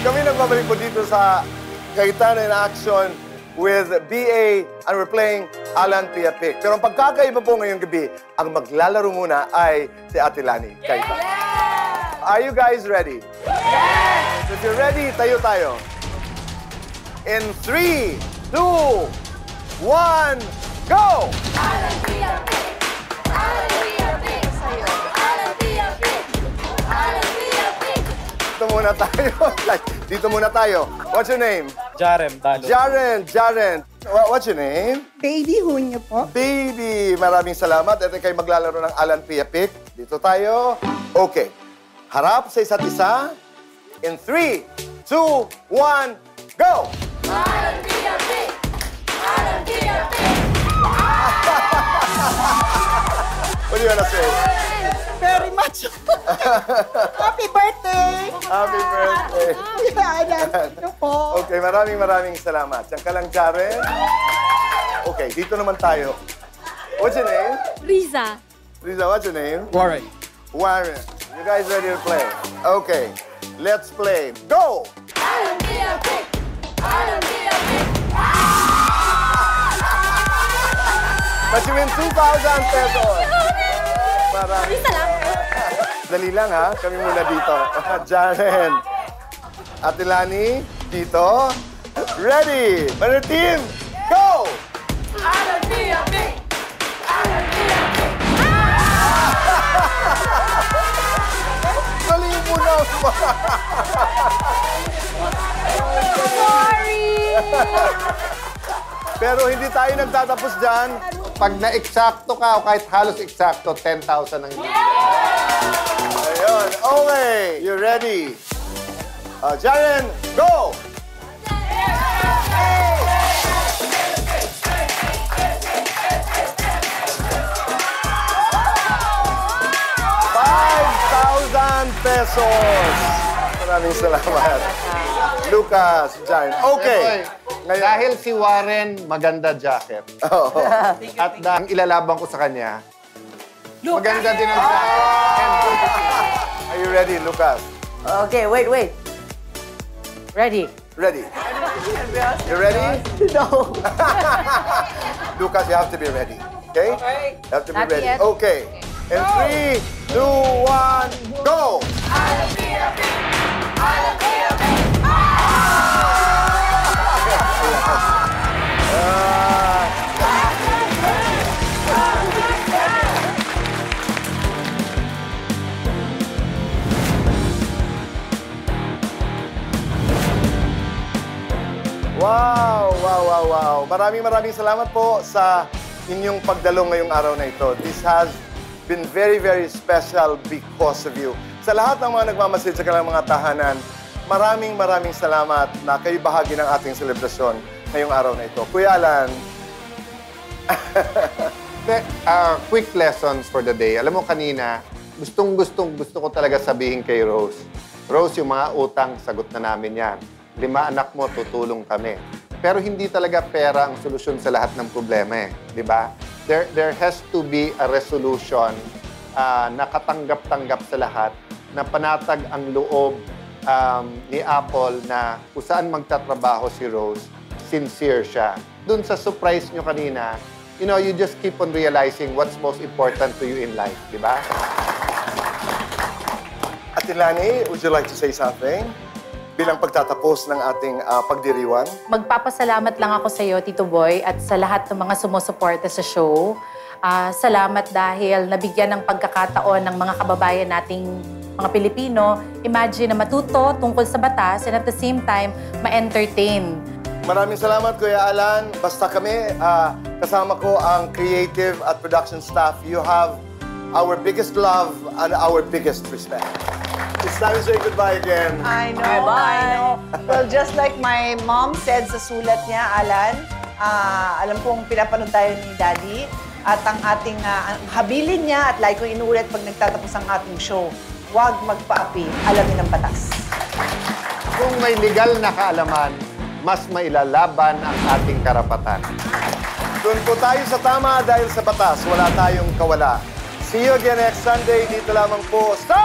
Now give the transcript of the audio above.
Kami nagbabalik po dito sa Kaitan in Action with BA and we're playing Alan Pia Pick. Pero ang pagkakaiba po ngayong gabi, ang maglalaro muna ay si Ate Lani Kaitan. Are you guys ready? Yes! If you're ready, tayo tayo. In 3, 2, 1, go! Alan Pia Pick! Alan Pia Pick! Alan Pia Pick! Alan Pia Pick! Dito muna tayo. Dito muna tayo. What's your name? Jaren, Talo. Jaren. What's your name? Baby Hunyo po. Baby. Maraming salamat. Ito kayo maglalaro ng Alan Pia Pick. Dito tayo. Okay. Harap sa isa't isa. In 3, 2, 1, go! Alan Pia Pick! Alan Pia Pick! What do you wanna say? Very much. Happy birthday! Happy birthday. Alan, ito po. Okay, maraming salamat. Diyan ka lang, Jaren. Okay, dito naman tayo. What's your name? Riza. Riza, what's your name? Warren. Warren. You guys ready to play? Okay, let's play. Go! Alan Pia Pick! Alan Pia Pick! But you win 2,000 pesos. Maraming Salamat. Dali lang ha, kami muna dito. Jaren. Ate Lani, dito. Ready! Banner team, go! Alan Pia Pick! Alan Pia Pick! Mali mo na. Sorry! Pero hindi tayo nagtatapos dyan. Pag na-eksakto ka o kahit halos eksakto, 10,000 ang Ayun, okay. You ready? Jaren, go! ₱5,000. Maraming salamat. Lucas, Jaren. Okay. Ngayon, dahil si Warren, maganda jacket. Oo. At ang ilalaban ko sa kanya, maganda din ang jacket. Are you ready, Lucas? Okay, wait. Ready? Ready? You ready? No. Lucas, you have to be ready. Okay? You have to be Not ready. yet. Okay. In 3, 2, 1, go! Alan Pia Pick! Alan Pia Pick! Wow. Maraming salamat po sa inyong pagdalo ngayong araw na ito. This has been very special because of you. Sa lahat ng mga nagmamasid sa kanilang mga tahanan, maraming salamat na kayo bahagi ng ating selebrasyon ngayong araw na ito. Kuya Alan. Quick lessons for the day. Alam mo kanina, gusto ko talaga sabihin kay Rose. Rose, yung mga utang, sagot na namin yan. 5 anak mo, tutulong kami. Pero hindi talaga pera ang solusyon sa lahat ng problema eh. Di ba? There has to be a resolution na katanggap-tanggap sa lahat, na panatag ang loob ni Apple na kung saan magtatrabaho si Rose, sincere siya. Doon sa surprise nyo kanina, you know, you just keep on realizing what's most important to you in life, di ba? Ate Lani, would you like to say something? Bilang pagtatapos ng ating pagdiriwang. Magpapasalamat lang ako sa iyo, Tito Boy, at sa lahat ng mga sumusuporta sa show. Salamat dahil nabigyan ng pagkakataon ng mga kababayan nating mga Pilipino, imagine na matuto tungkol sa batas and at the same time, ma-entertain. Maraming salamat, Kuya Alan. Basta kami, kasama ko ang creative at production staff. You have our biggest love and our biggest respect. It's time to say goodbye again. I know. Well, just like my mom said sa sulat niya, Alan, alam kong pinapanood tayo ni Daddy at ang ating habilin niya at like ko inuulit pag nagtatapos ang ating show, huwag magpaapi, alamin ang batas. Kung may legal na kaalaman, mas mailalaban ang ating karapatan. Doon po tayo sa tama dahil sa batas, wala tayong kawala. See you again next Sunday. Dito lamang po sa...